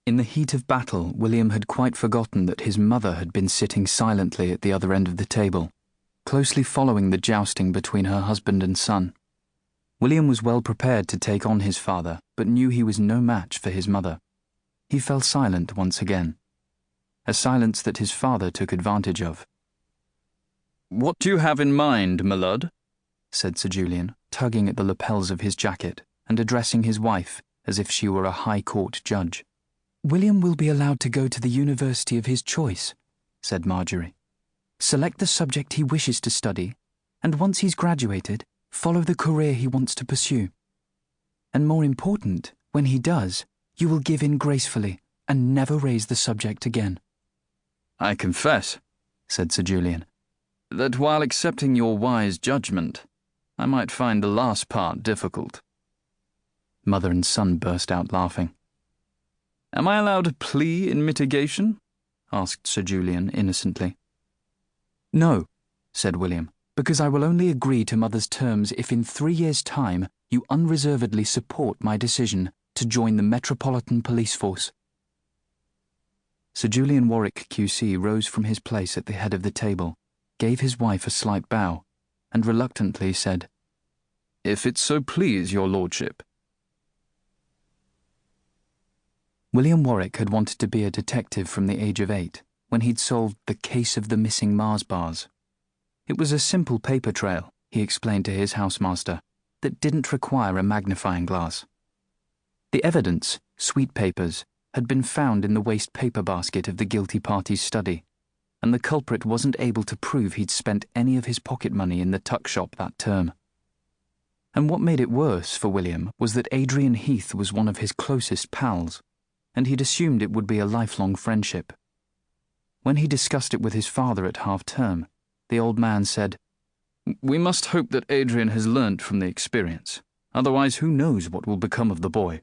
In the heat of battle, William had quite forgotten that his mother had been sitting silently at the other end of the table, closely following the jousting between her husband and son. William was well prepared to take on his father, but knew he was no match for his mother. He fell silent once again, a silence that his father took advantage of. "What do you have in mind, my lord?" said Sir Julian, tugging at the lapels of his jacket and addressing his wife as if she were a high court judge. "William will be allowed to go to the university of his choice," said Marjorie. "Select the subject he wishes to study, and once he's graduated, follow the career he wants to pursue. And more important, when he does, you will give in gracefully and never raise the subject again." "I confess," said Sir Julian, "that while accepting your wise judgment, I might find the last part difficult." Mother and son burst out laughing. "Am I allowed a plea in mitigation?" asked Sir Julian innocently. "No," said William, "because I will only agree to Mother's terms if in 3 years' time you unreservedly support my decision to join the Metropolitan Police force." Sir Julian Warwick QC rose from his place at the head of the table, gave his wife a slight bow, and reluctantly said, "If it so please your lordship." William Warwick had wanted to be a detective from the age of 8, when he'd solved the case of the missing Mars bars. It was a simple paper trail, he explained to his housemaster, that didn't require a magnifying glass. The evidence, sweet papers, had been found in the waste paper basket of the guilty party's study, and the culprit wasn't able to prove he'd spent any of his pocket money in the tuck shop that term. And what made it worse for William was that Adrian Heath was one of his closest pals, and he'd assumed it would be a lifelong friendship. When he discussed it with his father at half-term, the old man said, "We must hope that Adrian has learnt from the experience. Otherwise, who knows what will become of the boy?"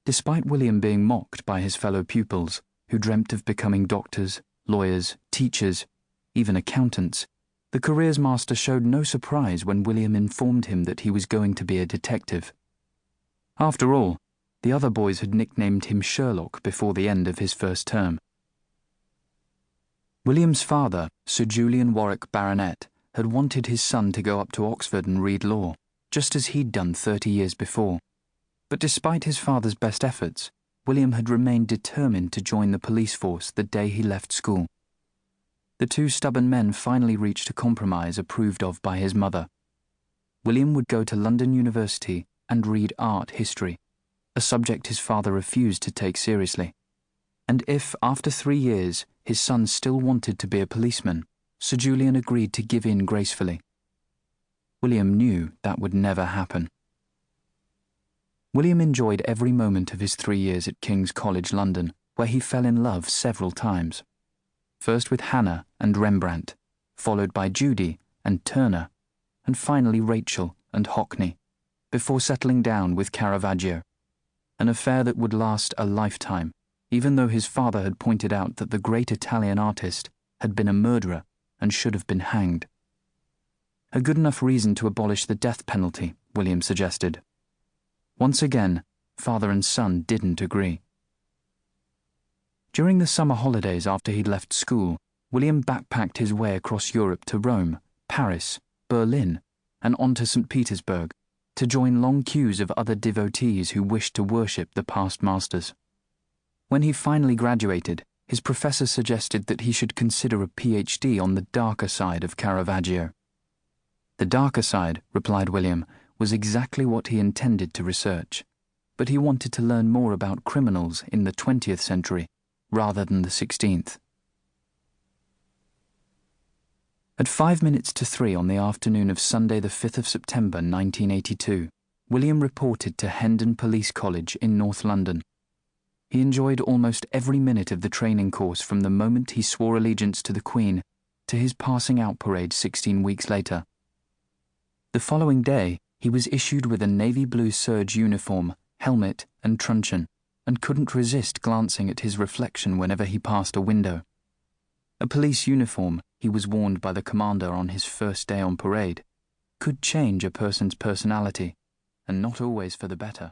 Despite William being mocked by his fellow pupils, who dreamt of becoming doctors, lawyers, teachers, even accountants, the careers master showed no surprise when William informed him that he was going to be a detective. After all, the other boys had nicknamed him Sherlock before the end of his first term. William's father, Sir Julian Warwick Baronet, had wanted his son to go up to Oxford and read law, just as he'd done 30 years before. But despite his father's best efforts, William had remained determined to join the police force the day he left school. The two stubborn men finally reached a compromise approved of by his mother. William would go to London University and read art history, a subject his father refused to take seriously. And if, after 3 years, his son still wanted to be a policeman, Sir Julian agreed to give in gracefully. William knew that would never happen. William enjoyed every moment of his 3 years at King's College London, where he fell in love several times. First with Hannah and Rembrandt, followed by Judy and Turner, and finally Rachel and Hockney, before settling down with Caravaggio, an affair that would last a lifetime, even though his father had pointed out that the great Italian artist had been a murderer and should have been hanged. A good enough reason to abolish the death penalty, William suggested. Once again, father and son didn't agree. During the summer holidays after he'd left school, William backpacked his way across Europe to Rome, Paris, Berlin, and on to St. Petersburg, to join long queues of other devotees who wished to worship the past masters. When he finally graduated, his professor suggested that he should consider a PhD on the darker side of Caravaggio. The darker side, replied William, was exactly what he intended to research, but he wanted to learn more about criminals in the 20th century rather than the 16th. At 5 minutes to 3 on the afternoon of Sunday the 5th of September 1982, William reported to Hendon Police College in North London. He enjoyed almost every minute of the training course from the moment he swore allegiance to the Queen to his passing out parade 16 weeks later. The following day, he was issued with a navy blue serge uniform, helmet and truncheon, and couldn't resist glancing at his reflection whenever he passed a window. A police uniform, he was warned by the commander on his first day on parade, could change a person's personality, and not always for the better.